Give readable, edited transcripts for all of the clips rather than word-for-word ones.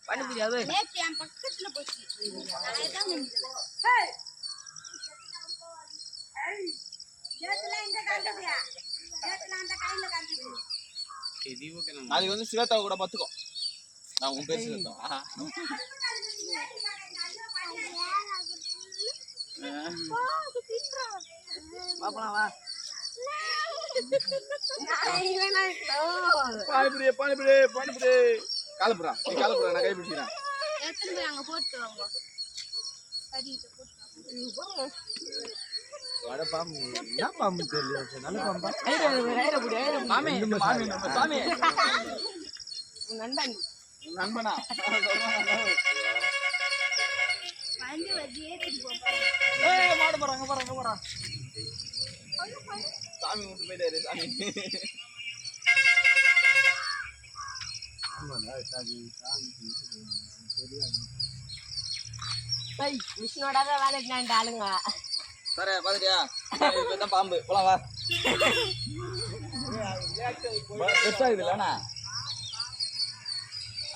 பானிபூரி அது நேத்து என் பக்கத்துல போச்சு நான் தான் நின்னுட்டேன் நேத்துலாம் இந்த காந்துறியா நேத்துலாம் அந்த கையில காந்துது நாளைக்கு வந்து சிவத்தா கூட பாத்துக்கோ நான் உன் பேர் சிவத்தா பாப்பலாம் வா பானிபுரி பானிபுரி பானிபுரி காலப்புறா நீ காலப்புறா நான் கை பிடிக்கிறேன் எத்தனை பேர் அங்க போட்டு வாங்க கடிட்டு போட்டு வட பாம்பு என்ன பாம்பு தெரியல நல்ல பாம்பா மாமே மாமே நம்ம சாமி நண்பன் நண்பனா வந்து வந்து ஏத்திட்டு போறாங்க ஏய் மாடு போறாங்க சாமி விட்டு போயிட்டாரு சாமி மிஷினோட தான் வேலைக்கு நான் ஆளுங்க சரி பாத்துட்டியா இப்பதான் பாம்பு போலாம் வா பெருசா இருக்குதுல்லண்ணா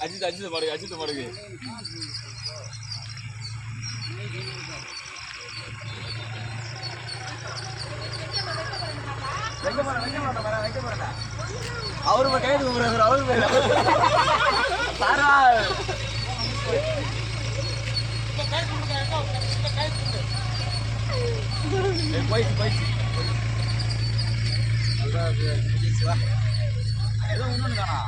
அஜித் மாடுக்கு வைக்க போறேன் அவரு கைது கும்பிடுறாரு அவரு பேர் சாரா போயிடுச்சு ஏதோ ஒண்ணு காணா